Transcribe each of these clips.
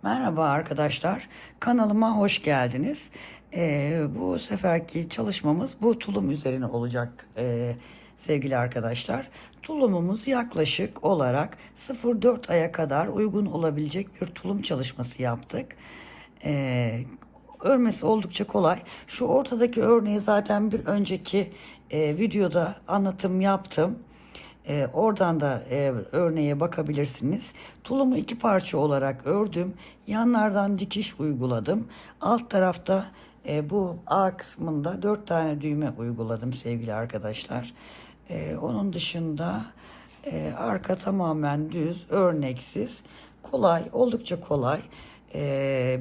Merhaba arkadaşlar, kanalıma hoş geldiniz. Bu seferki çalışmamız bu tulum üzerine olacak sevgili arkadaşlar. Tulumumuz yaklaşık olarak 0-4 aya kadar uygun olabilecek bir tulum çalışması yaptık. Örmesi oldukça kolay. Şu ortadaki örneği zaten bir önceki videoda anlatım yaptım. Oradan da örneğe bakabilirsiniz. Tulumu iki parça olarak ördüm. Yanlardan dikiş uyguladım. Alt tarafta bu A kısmında 4 tane düğme uyguladım sevgili arkadaşlar. Onun dışında arka tamamen düz, örneksiz, kolay, oldukça kolay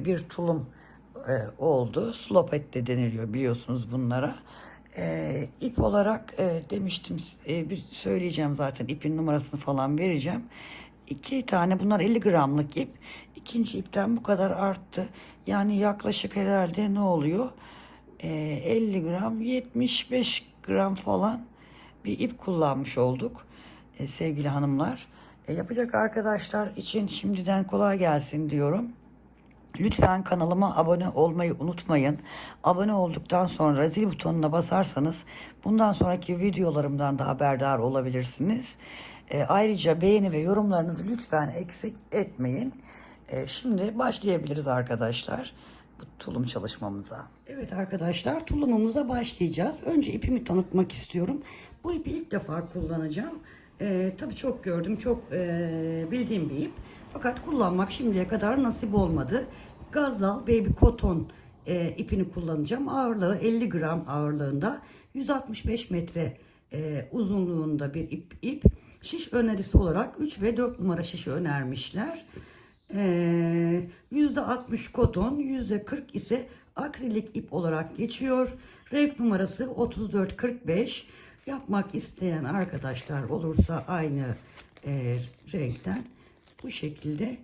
bir tulum oldu. Slopet de deniliyor biliyorsunuz bunlara. İp olarak demiştim, bir söyleyeceğim zaten, ipin numarasını falan vereceğim. İki tane, bunlar 50 gramlık ip. İkinci ipten bu kadar arttı. Yani yaklaşık herhalde ne oluyor? 50 gram, 75 gram falan bir ip kullanmış olduk sevgili hanımlar. Yapacak arkadaşlar için şimdiden kolay gelsin diyorum. Lütfen kanalıma abone olmayı unutmayın. Abone olduktan sonra zil butonuna basarsanız bundan sonraki videolarımdan da haberdar olabilirsiniz. Ayrıca beğeni ve yorumlarınızı lütfen eksik etmeyin. Şimdi başlayabiliriz arkadaşlar bu tulum çalışmamıza. Evet arkadaşlar, tulumumuza başlayacağız. Önce ipimi tanıtmak istiyorum. Bu ipi ilk defa kullanacağım. Tabii çok gördüm, çok bildiğim bir ip. Fakat kullanmak şimdiye kadar nasip olmadı. Gazal Baby Cotton ipini kullanacağım. Ağırlığı 50 gram ağırlığında, 165 metre uzunluğunda bir ip. Şiş önerisi olarak 3 ve 4 numara şişi önermişler. %60 koton, %40 ise akrilik ip olarak geçiyor. Renk numarası 3445. Yapmak isteyen arkadaşlar olursa aynı renkten bu şekilde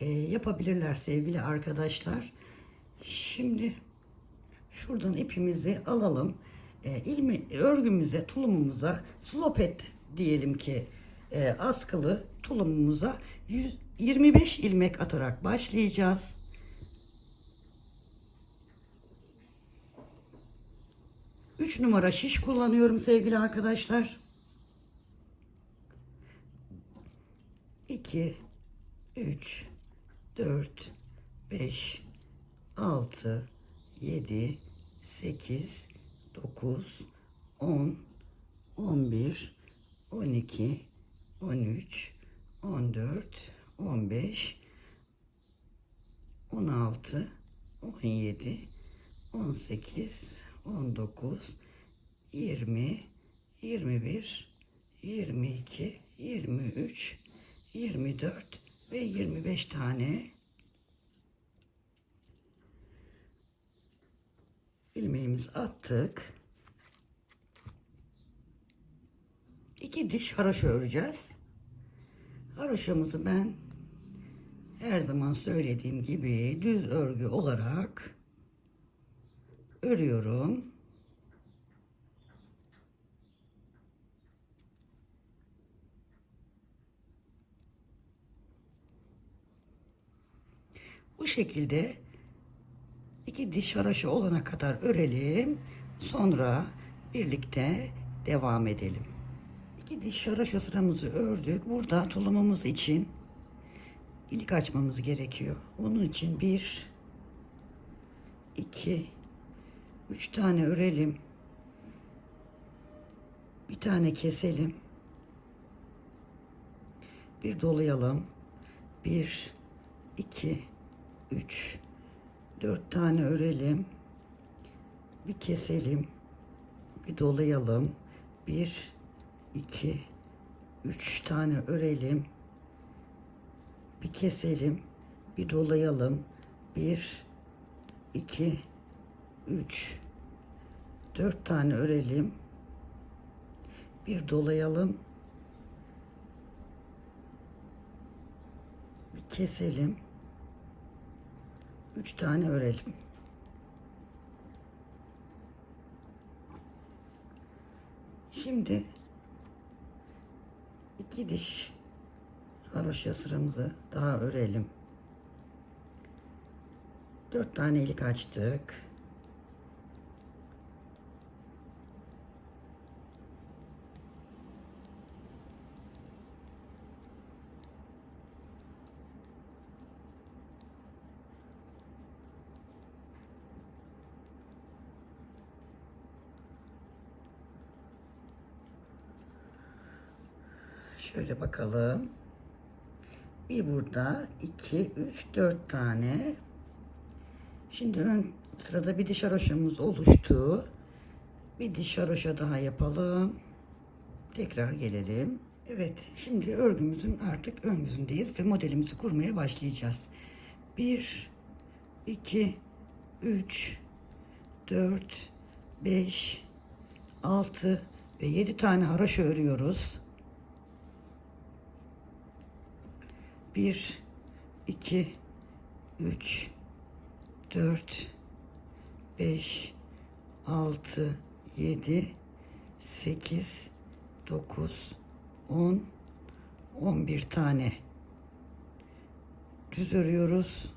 yapabilirler sevgili arkadaşlar. Şimdi şuradan ipimizi alalım. Örgümüze, tulumumuza, slopet diyelim ki, askılı tulumumuza 25 ilmek atarak başlayacağız. Üç numara şiş kullanıyorum sevgili arkadaşlar. 2, 3, 4, 5, 6, 7, 8, 9, 10, 11, 12, 13, 14, 15, 16, 17, 18, 19, 20, 21, 22, 23, 24 ve 25 tane ilmeğimizi attık. 2 diş haroşa öreceğiz. Haroşamızı ben her zaman söylediğim gibi düz örgü olarak örüyorum. Bu şekilde 2 diş haroşa olana kadar örelim. Sonra birlikte devam edelim. 2 diş haroşa sıramızı ördük. Burada tulumumuz için ilik açmamız gerekiyor. Onun için 1, 2, 3 tane örelim. Bir tane keselim. Bir dolayalım. 1, 2, 3, 4 tane örelim. Bir keselim. Bir dolayalım. 1, 2, 3 tane örelim. Bir keselim. Bir dolayalım. 1, 2, 3, 4 tane örelim. Bir dolayalım. Bir keselim. 3 tane örelim. Şimdi 2 diş haroşa sıramızı daha örelim. 4 tane ilik açtık. Şöyle bakalım. Bir burada, 2, 3, 4 tane. Şimdi ön sırada bir diş haroşamız oluştu. Bir diş haroşa daha yapalım. Tekrar gelelim. Evet, şimdi örgümüzün artık ön yüzündeyiz ve modelimizi kurmaya başlayacağız. 1, 2, 3, 4, 5, 6 ve 7 tane haroşa örüyoruz. 1, 2, 3, 4, 5, 6, 7, 8, 9, 10, 11 tane düz örüyoruz.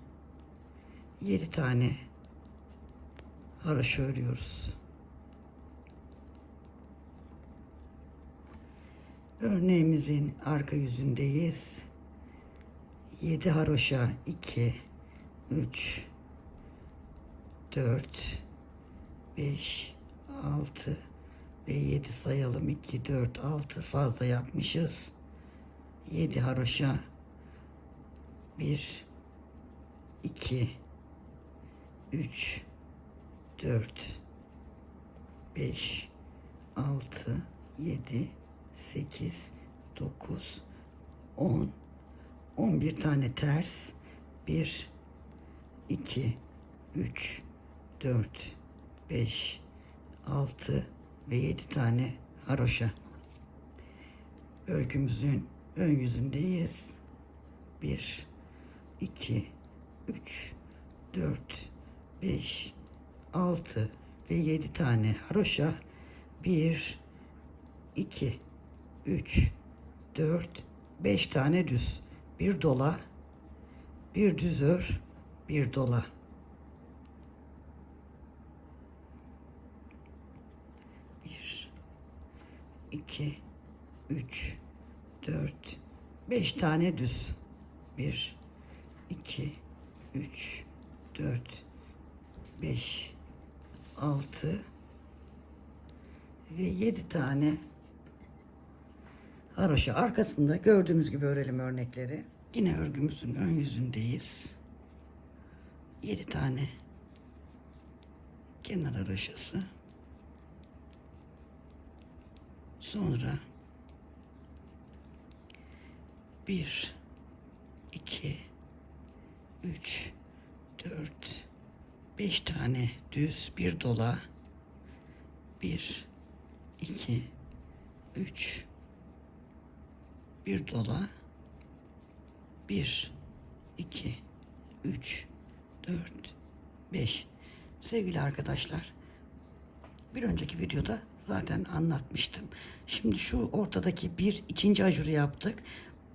7 tane haroşa örüyoruz. Örneğimizin arka yüzündeyiz. 7 haroşa, 2, 3, 4, 5, 6 ve 7 sayalım. 2, 4, 6 fazla yapmışız. 7 haroşa, 1, 2, 3, 4, 5, 6, 7, 8, 9, 10, 11 tane ters. 1, 2, 3, 4, 5, 6 ve 7 tane haroşa. Örgümüzün ön yüzündeyiz. 1, 2, 3, 4, 5, 6 ve 7 tane haroşa. 1, 2, 3, 4, 5 tane düz. Bir dola, bir düz ör, bir dola. 1, 2, 3, 4, 5 tane düz. 1, 2, 3, 4, 5, 6 ve 7 tane haroşa. Arkasında gördüğünüz gibi örelim örnekleri. Yine örgümüzün ön yüzündeyiz. 7 tane kenar haroşası. Sonra 1, 2, 3, 4, 5 tane düz, bir dola. 1, 2, 3, bir dola. 1, 2, 3, 4, 5. Sevgili arkadaşlar, bir önceki videoda zaten anlatmıştım. Şimdi şu ortadaki ikinci ajuru yaptık.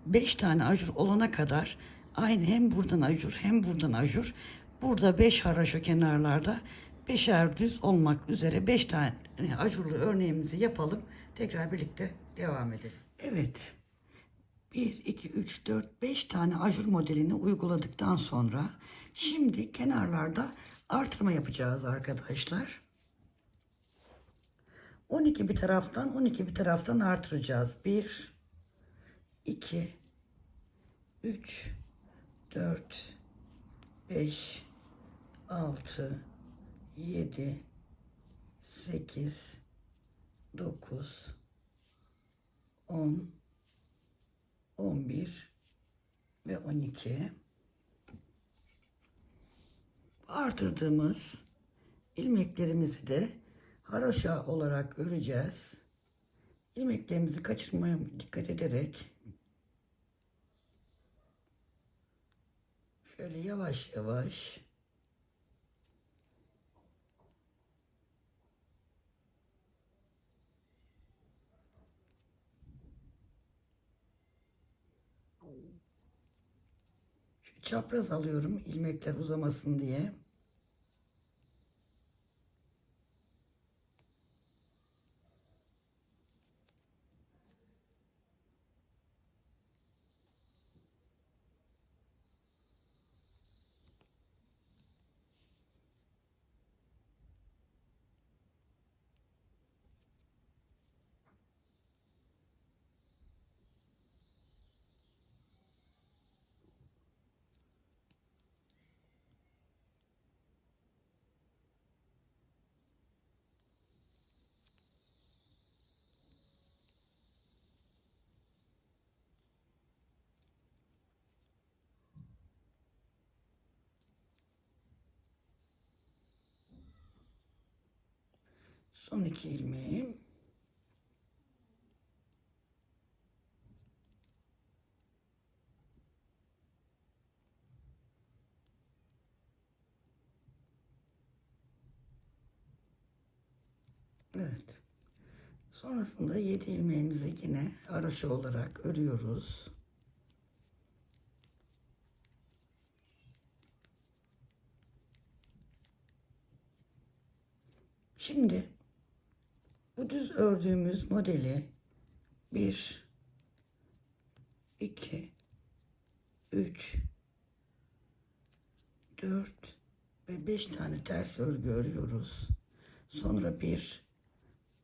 5 tane ajur olana kadar aynı hem buradan ajur hem buradan ajur. Burada 5 haroşa kenarlarda 5'er düz olmak üzere 5 tane ajurlu örneğimizi yapalım. Tekrar birlikte devam edelim. Evet. 1, 2, 3, 4, 5 tane ajur modelini uyguladıktan sonra şimdi kenarlarda artırma yapacağız arkadaşlar. 12 bir taraftan 12 bir taraftan artıracağız. 1, 2, 3, 4, 5, 6, 7, 8, 9, 10, 11 ve 12. Artırdığımız ilmeklerimizi de haroşa olarak öreceğiz. İlmeklerimizi kaçırmaya dikkat ederek şöyle yavaş yavaş şu çapraz alıyorum ilmekler uzamasın diye. Son 2 ilmeğim. Evet. Sonrasında 7 ilmeğimizi yine haroşa olarak örüyoruz. Şimdi bu düz ördüğümüz modeli 1, 2, 3, 4 ve 5 tane ters örgü örüyoruz. Sonra 1,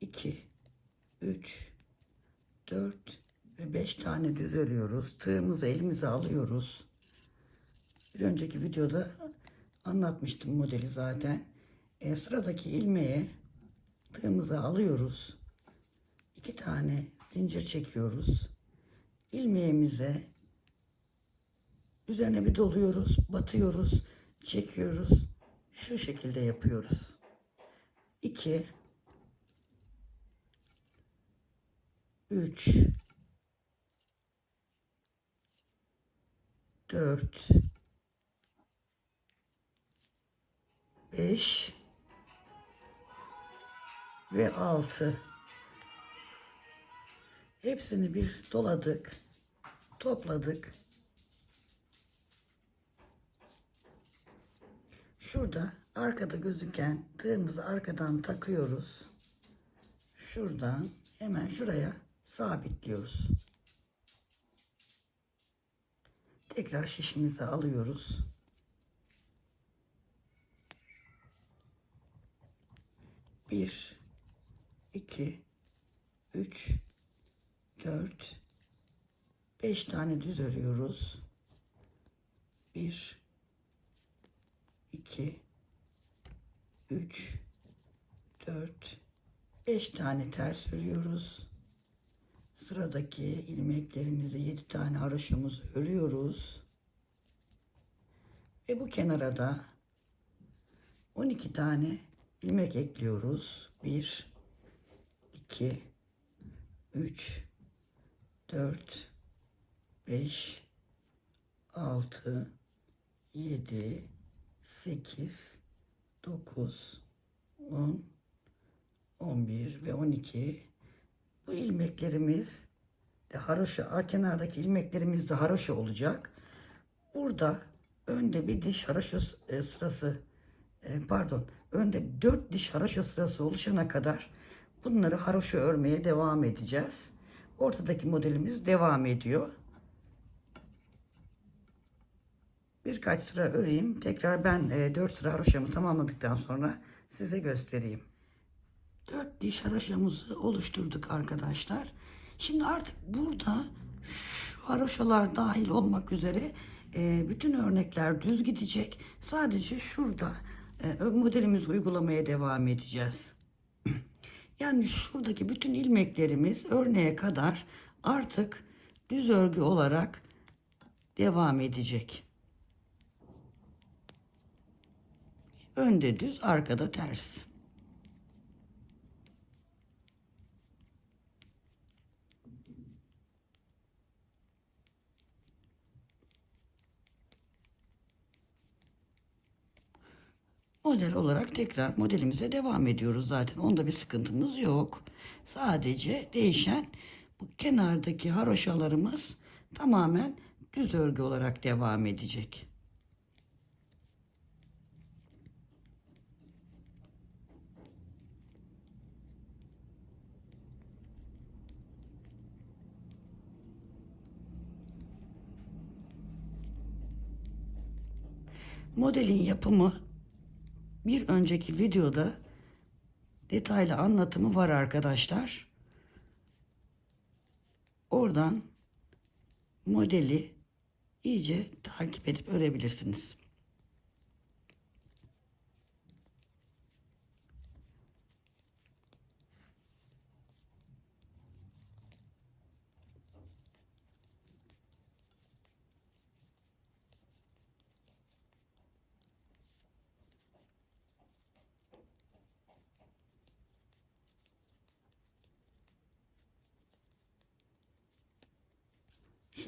2, 3, 4 ve 5 tane düz örüyoruz. Tığımızı elimize alıyoruz. Bir önceki videoda anlatmıştım modeli zaten. Sıradaki ilmeğe tığımızı alıyoruz. 2 tane zincir çekiyoruz. İlmeğimize üzerine bir doluyoruz, batıyoruz, çekiyoruz. Şu şekilde yapıyoruz. 2, 3, 4, 5 ve 6. Hepsini bir doladık, topladık. Şurada arkada gözüken tığımızı arkadan takıyoruz. Şuradan hemen şuraya sabitliyoruz. Tekrar şişimizi alıyoruz. Bir, 2, 3, 4, 5 tane düz örüyoruz. 1, 2, 3, 4, 5 tane ters örüyoruz. Sıradaki ilmeklerimizi 7 tane haroşamızı örüyoruz. Ve bu kenara da 12 tane ilmek ekliyoruz. 1, 2, 3, 4, 5, 6, 7, 8, 9, 10, 11 ve 12. Bu ilmeklerimiz de haroşa, kenardaki ilmeklerimiz de haroşa olacak. Burada önde bir diş haroşa sırası, önde 4 diş haroşa sırası oluşana kadar bunları haroşa örmeye devam edeceğiz. Ortadaki modelimiz devam ediyor. Birkaç sıra öreyim. Tekrar ben 4 sıra haroşamı tamamladıktan sonra size göstereyim. 4 diş haroşamızı oluşturduk arkadaşlar. Şimdi artık burada şu haroşalar dahil olmak üzere bütün örnekler düz gidecek. Sadece şurada modelimizi uygulamaya devam edeceğiz. Yani şuradaki bütün ilmeklerimiz örneğe kadar artık düz örgü olarak devam edecek. Önde düz, arkada ters. Model olarak tekrar modelimize devam ediyoruz zaten. Onda bir sıkıntımız yok. Sadece değişen bu kenardaki haroşalarımız tamamen düz örgü olarak devam edecek. Modelin yapımı bir önceki videoda detaylı anlatımı var arkadaşlar. Oradan modeli iyice takip edip örebilirsiniz.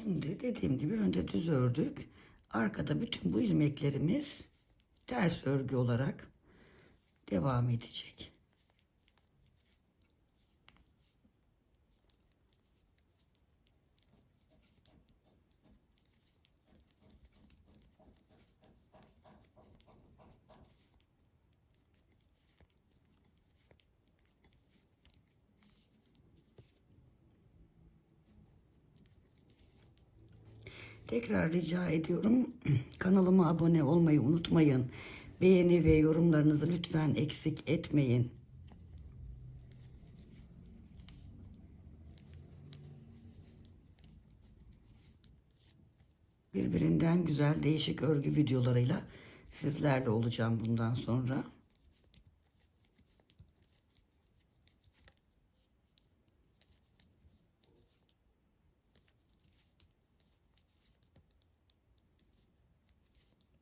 Şimdi dediğim gibi önde düz ördük. Arkada bütün bu ilmeklerimiz ters örgü olarak devam edecek. Tekrar rica ediyorum. Kanalıma abone olmayı unutmayın. Beğeni ve yorumlarınızı lütfen eksik etmeyin. Birbirinden güzel değişik örgü videolarıyla sizlerle olacağım bundan sonra.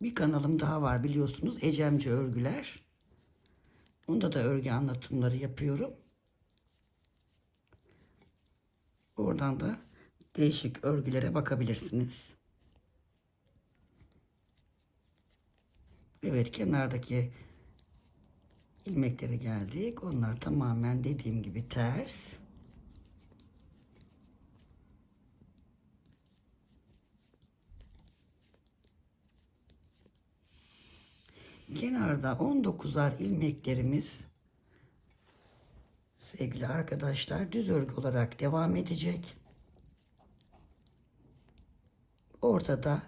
Bir kanalım daha var biliyorsunuz, Ecemci Örgüler. Onda da örgü anlatımları yapıyorum. Oradan da değişik örgülere bakabilirsiniz. Evet, kenardaki ilmeklere geldik. Onlar tamamen dediğim gibi ters. Kenarda 19'ar ilmeklerimiz sevgili arkadaşlar düz örgü olarak devam edecek. Ortada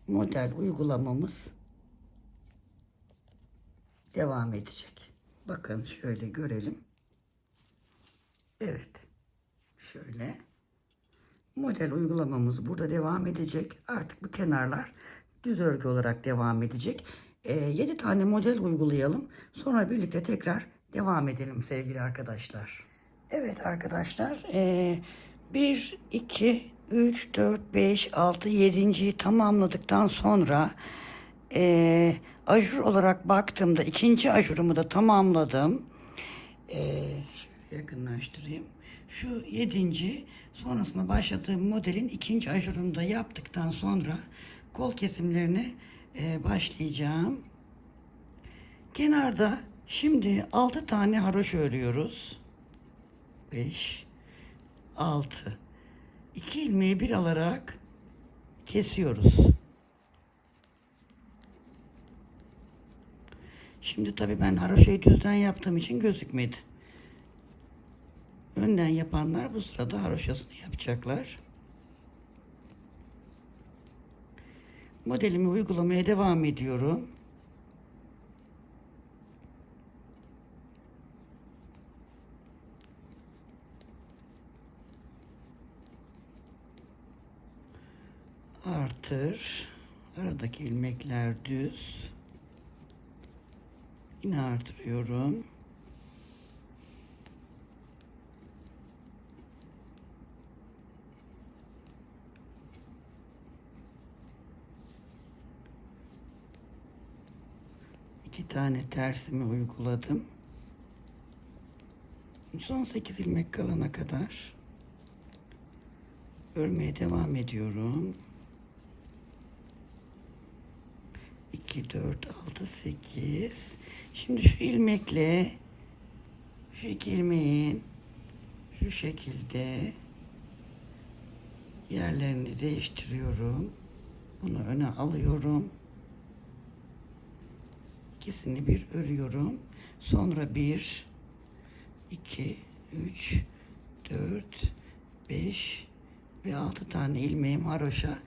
model uygulamamız devam edecek. Bakın şöyle görelim. Evet. Şöyle. Model uygulamamız burada devam edecek. Artık bu kenarlar düz örgü olarak devam edecek. 7 tane model uygulayalım. Sonra birlikte tekrar devam edelim sevgili arkadaşlar. Evet arkadaşlar. 1, 2, 3, 4, 5, 6, 7.yi tamamladıktan sonra ajur olarak baktığımda ikinci ajurumu da tamamladım. Şöyle yakınlaştırayım. Şu 7. sonrasında başladığım modelin ikinci ajurunu da yaptıktan sonra kol kesimlerine başlayacağım. Kenarda şimdi 6 tane haroşa örüyoruz. 5, 6. 2 ilmeği bir alarak kesiyoruz. Şimdi tabii ben haroşayı düzden yaptığım için gözükmedi. Önden yapanlar bu sırada haroşasını yapacaklar. Modelimi uygulamaya devam ediyorum. Artır. Aradaki ilmekler düz. Yine artırıyorum. İki tane tersimi uyguladım. Son 8 ilmek kalana kadar örmeye devam ediyorum. 2, 4, 6, 8. Şimdi şu ilmekle şu iki ilmeğin şu şekilde yerlerini değiştiriyorum. Bunu öne alıyorum. İkisini bir örüyorum. Sonra 1, 2, 3, 4, 5 ve 6 tane ilmeğim haroşa.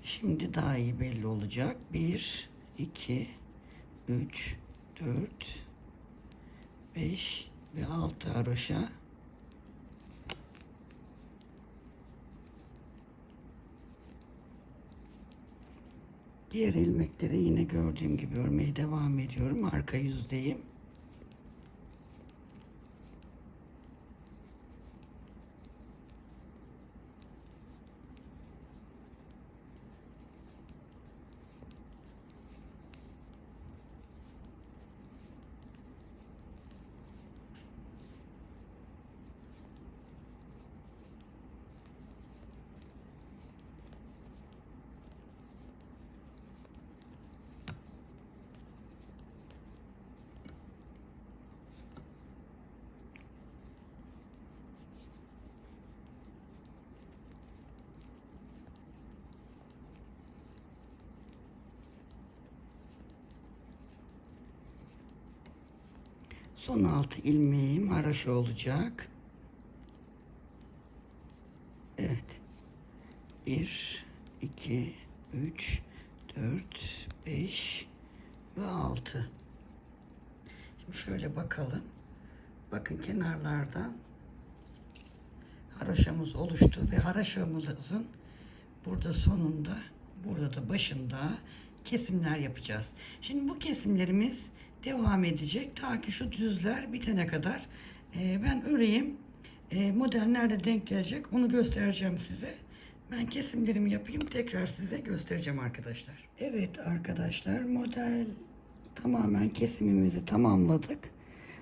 Şimdi daha iyi belli olacak. 1, 2, 3, 4, 5 ve 6 haroşa. Diğer ilmekleri yine gördüğüm gibi örmeye devam ediyorum. Arka yüzdeyim. Son 6 ilmeğim haroşa olacak. Evet. 1, 2, 3, 4, 5 ve 6. Şimdi şöyle bakalım. Bakın kenarlardan haroşamız oluştu ve haroşamızın burada sonunda, burada da başında kesimler yapacağız. Şimdi bu kesimlerimiz devam edecek ta ki şu düzler bitene kadar. Ben öreyim. Model nerede denk gelecek onu göstereceğim size. Ben kesimlerimi yapayım, tekrar size göstereceğim arkadaşlar. Evet arkadaşlar, model tamamen kesimimizi tamamladık.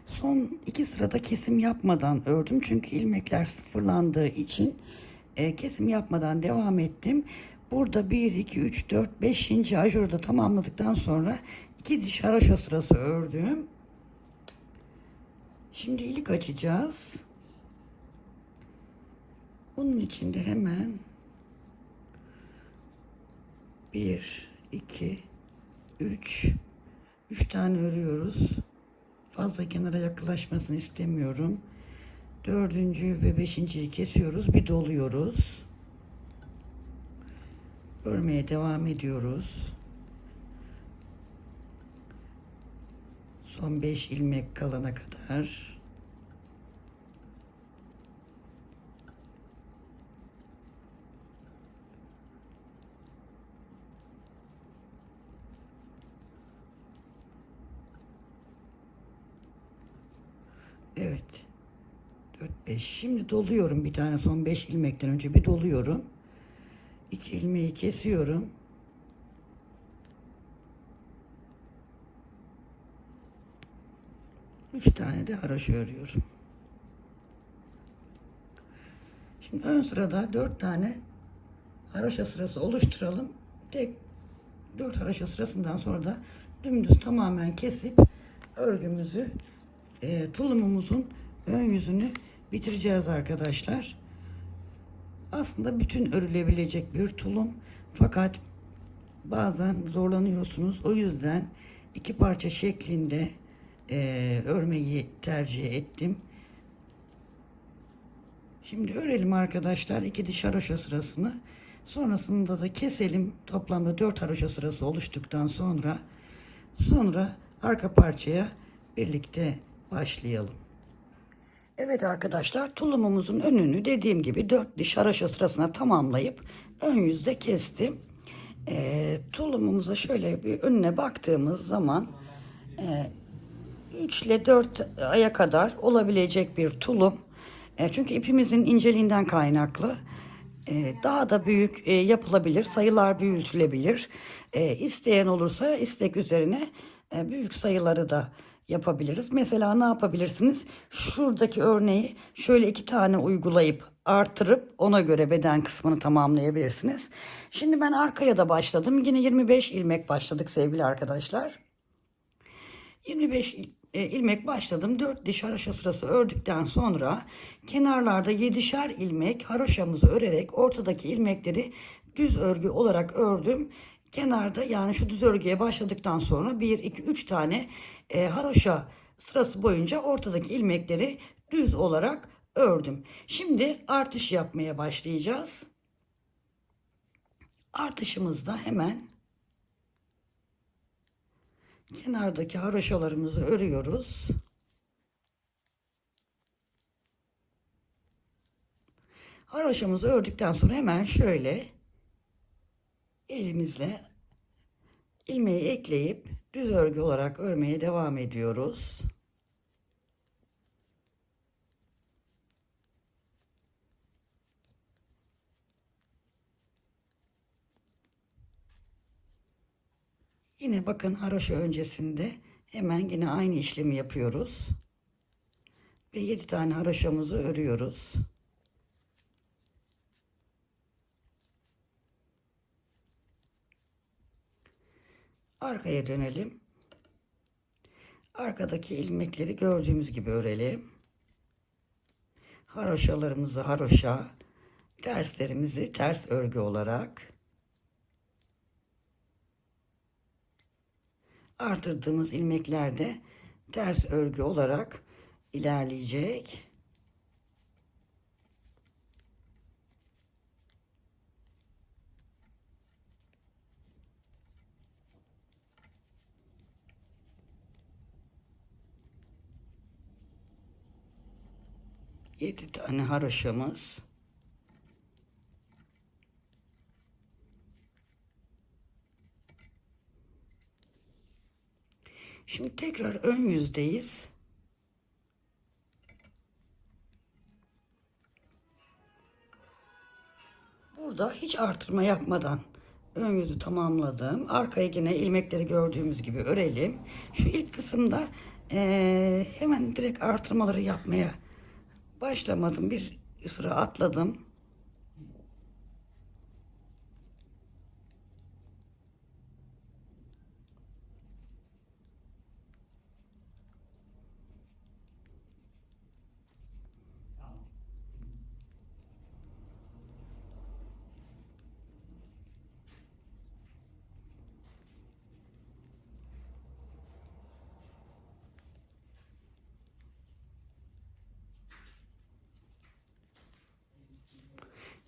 Son 2 sırada kesim yapmadan ördüm. Çünkü ilmekler sıfırlandığı için kesim yapmadan devam ettim. Burada 1, 2, 3, 4, 5. ajurda tamamladıktan sonra 2 diş haroşa sırası ördüm. Şimdi ilik açacağız. Bunun için de hemen 1, 2, 3 tane örüyoruz. Fazla kenara yaklaşmasını istemiyorum. 4. ve 5.'yi kesiyoruz. Bir doluyoruz. Örmeye devam ediyoruz. Son 5 ilmek kalana kadar. Evet. 4, 5. Şimdi doluyorum bir tane, son 5 ilmekten önce bir doluyorum. 2 ilmeği kesiyorum. Üç tane de haroşa örüyorum. Şimdi ön sırada 4 tane haroşa sırası oluşturalım. Tek 4 haroşa sırasından sonra da dümdüz tamamen kesip örgümüzü, tulumumuzun ön yüzünü bitireceğiz arkadaşlar. Aslında bütün örülebilecek bir tulum, fakat bazen zorlanıyorsunuz. O yüzden 2 parça şeklinde örmeyi tercih ettim. Şimdi örelim arkadaşlar 2 diş haroşa sırasını. Sonrasında da keselim. Toplamda 4 haroşa sırası oluştuktan sonra arka parçaya birlikte başlayalım. Evet arkadaşlar, tulumumuzun önünü dediğim gibi 4 diş haroşa sırasına tamamlayıp ön yüzde kestim. Tulumumuza şöyle bir önüne baktığımız zaman 3 ile 4 aya kadar olabilecek bir tulum. Çünkü ipimizin inceliğinden kaynaklı daha da büyük yapılabilir, sayılar büyütülebilir. İsteyen olursa istek üzerine büyük sayıları da yapabiliriz. Mesela ne yapabilirsiniz? Şuradaki örneği şöyle 2 tane uygulayıp artırıp ona göre beden kısmını tamamlayabilirsiniz. Şimdi ben arkaya da başladım. Yine 25 ilmek başladık sevgili arkadaşlar. 25 ilmek başladım. 4 diş haroşa sırası ördükten sonra kenarlarda 7'şer ilmek haroşamızı örerek ortadaki ilmekleri düz örgü olarak ördüm. Kenarda, yani şu düz örgüye başladıktan sonra 1, 2, 3 tane haroşa sırası boyunca ortadaki ilmekleri düz olarak ördüm. Şimdi artış yapmaya başlayacağız. Artışımızda hemen kenardaki haroşalarımızı örüyoruz. Haroşamızı ördükten sonra hemen şöyle elimizle ilmeği ekleyip düz örgü olarak örmeye devam ediyoruz. Yine bakın, haroşa öncesinde hemen yine aynı işlemi yapıyoruz. Ve 7 tane haroşamızı örüyoruz. Arkaya dönelim. Arkadaki ilmekleri gördüğümüz gibi örelim. Haroşalarımızı haroşa, terslerimizi ters örgü olarak, artırdığımız ilmeklerde ters örgü olarak ilerleyecek. Yedi tane haroşamız. Şimdi tekrar ön yüzdeyiz. Burada hiç artırma yapmadan ön yüzü tamamladım. Arkaya yine ilmekleri gördüğümüz gibi örelim. Şu ilk kısımda hemen direkt artırmaları yapmaya başlamadım. Bir sıra atladım.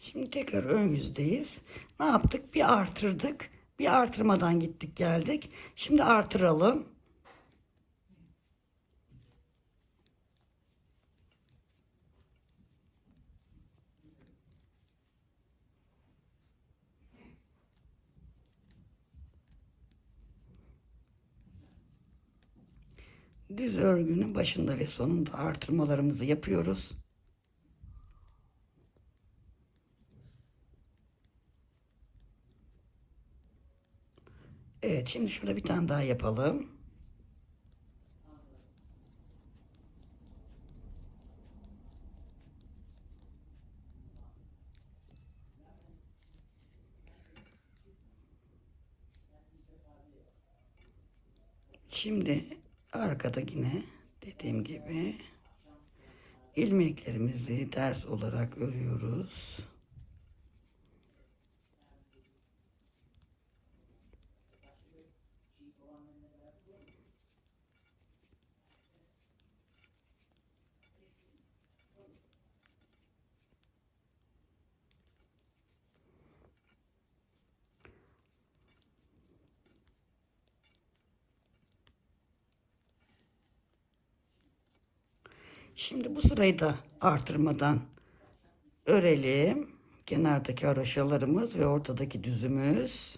Şimdi tekrar ön yüzdeyiz. Ne yaptık? Bir artırdık. Bir artırmadan gittik geldik. Şimdi artıralım. Düz örgünün başında ve sonunda artırmalarımızı yapıyoruz. Evet, şimdi şurada bir tane daha yapalım. Şimdi arkada yine dediğim gibi ilmeklerimizi ters olarak örüyoruz. Şimdi bu sırayı da artırmadan örelim. Kenardaki haroşalarımız ve ortadaki düzümüz.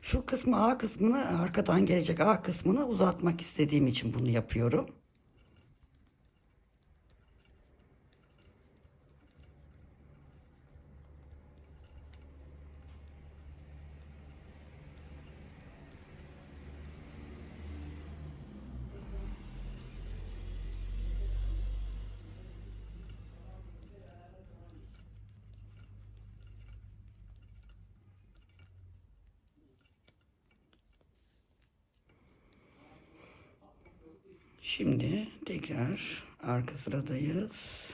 Şu kısmı A kısmını arkadan gelecek A kısmını uzatmak istediğim için bunu yapıyorum. Şimdi tekrar arka sıradayız.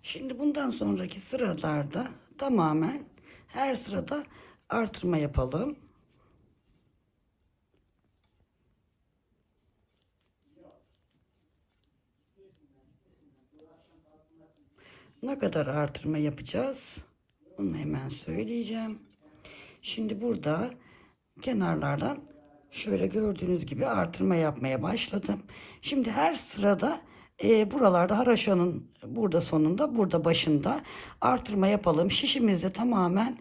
Şimdi bundan sonraki sıralarda tamamen her sırada artırma yapalım. Ne kadar artırma yapacağız? Bunu hemen söyleyeceğim. Şimdi burada kenarlardan şöyle gördüğünüz gibi artırma yapmaya başladım. Şimdi her sırada buralarda haraşonun burada sonunda, burada başında artırma yapalım. Şişimizde tamamen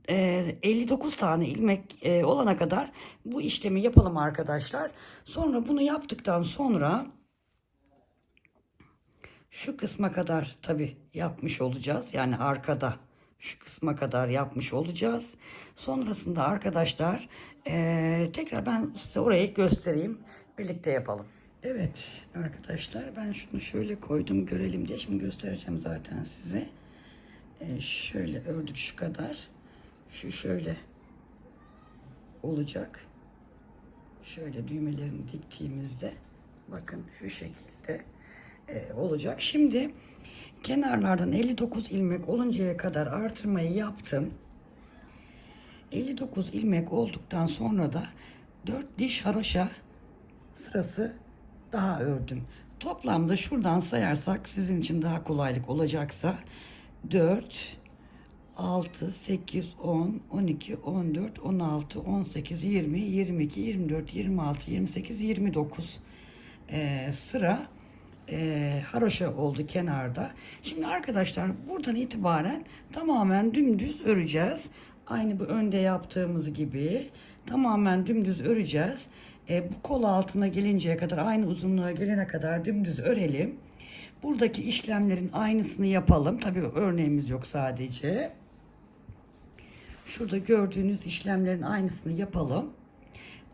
59 tane ilmek olana kadar bu işlemi yapalım arkadaşlar. Sonra bunu yaptıktan sonra şu kısma kadar tabi yapmış olacağız. Yani arkada şu kısma kadar yapmış olacağız. Sonrasında arkadaşlar tekrar ben size orayı göstereyim. Birlikte yapalım. Evet arkadaşlar, ben şunu şöyle koydum görelim diye. Şimdi göstereceğim zaten size. Şöyle ördük şu kadar. Şu şöyle olacak. Şöyle düğmelerini diktiğimizde bakın şu şekilde olacak. Şimdi kenarlardan 59 ilmek oluncaya kadar artırmayı yaptım. 59 ilmek olduktan sonra da 4 diş haroşa sırası daha ördüm. Toplamda şuradan sayarsak sizin için daha kolaylık olacaksa 4, 6, 8, 10, 12, 14, 16, 18, 20, 22, 24, 26, 28, 29 sıra haroşa oldu kenarda. Şimdi arkadaşlar buradan itibaren tamamen dümdüz öreceğiz. Aynı bu önde yaptığımız gibi tamamen dümdüz öreceğiz. Bu kol altına gelinceye kadar, aynı uzunluğa gelene kadar dümdüz örelim. Buradaki işlemlerin aynısını yapalım. Tabii örneğimiz yok sadece. Şurada gördüğünüz işlemlerin aynısını yapalım.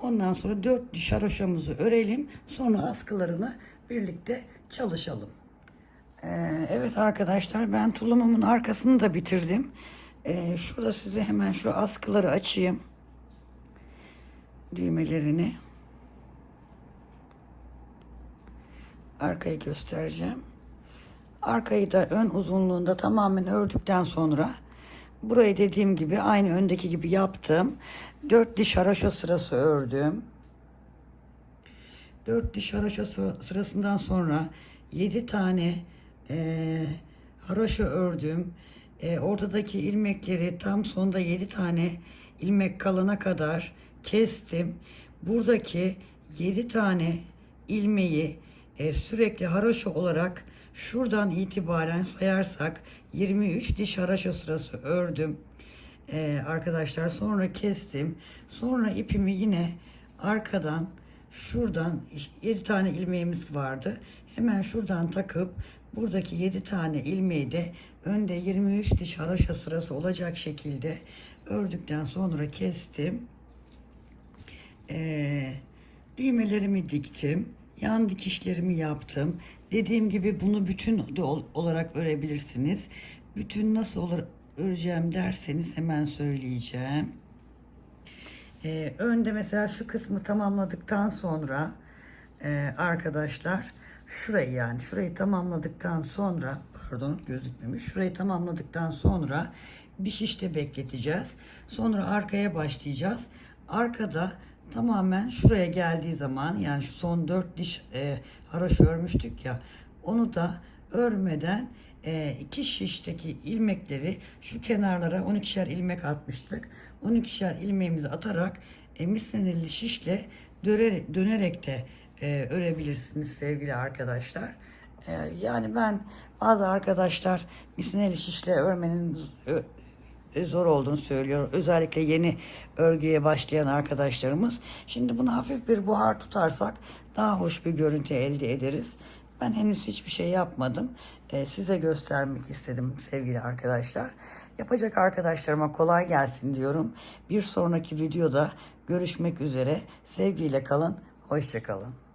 Ondan sonra 4 diş haroşamızı örelim. Sonra askılarını birlikte çalışalım. Evet arkadaşlar, ben tulumumun arkasını da bitirdim. Şurada size hemen şu askıları açayım. Düğmelerini. Arkayı göstereceğim. Arkayı da ön uzunluğunda tamamen ördükten sonra burayı dediğim gibi aynı öndeki gibi yaptım. 4 diş haroşa sırası ördüm. 4 diş haroşa sırasından sonra 7 tane haroşa ördüm. Ortadaki ilmekleri tam sonda 7 tane ilmek kalana kadar kestim. Buradaki 7 tane ilmeği sürekli haroşa olarak şuradan itibaren sayarsak 23 diş haroşa sırası ördüm. Arkadaşlar sonra kestim. Sonra ipimi yine arkadan şuradan 7 tane ilmeğimiz vardı. Hemen şuradan takıp buradaki 7 tane ilmeği de önde 23 diş haroşa sırası olacak şekilde ördükten sonra kestim. Düğmelerimi diktim. Yan dikişlerimi yaptım. Dediğim gibi bunu bütün olarak örebilirsiniz. Bütün nasıl öreceğim derseniz hemen söyleyeceğim. Önde mesela şu kısmı tamamladıktan sonra arkadaşlar şurayı tamamladıktan sonra, pardon gözükmemiş, şurayı tamamladıktan sonra bir şişte bekleteceğiz. Sonra arkaya başlayacağız. Arkada tamamen şuraya geldiği zaman, yani şu son 4 diş haroşa örmüştük ya, onu da örmeden iki şişteki ilmekleri şu kenarlara 12'şer ilmek atmıştık. 12'şer ilmeğimizi atarak misleneli şişle dönerek de örebilirsiniz sevgili arkadaşlar. Yani ben, bazı arkadaşlar misleneli şişle örmenin zor olduğunu söylüyor. Özellikle yeni örgüye başlayan arkadaşlarımız. Şimdi bunu hafif bir buhar tutarsak daha hoş bir görüntü elde ederiz. Ben henüz hiçbir şey yapmadım. Size göstermek istedim sevgili arkadaşlar. Yapacak arkadaşlarıma kolay gelsin diyorum. Bir sonraki videoda görüşmek üzere. Sevgiyle kalın. Hoşça kalın.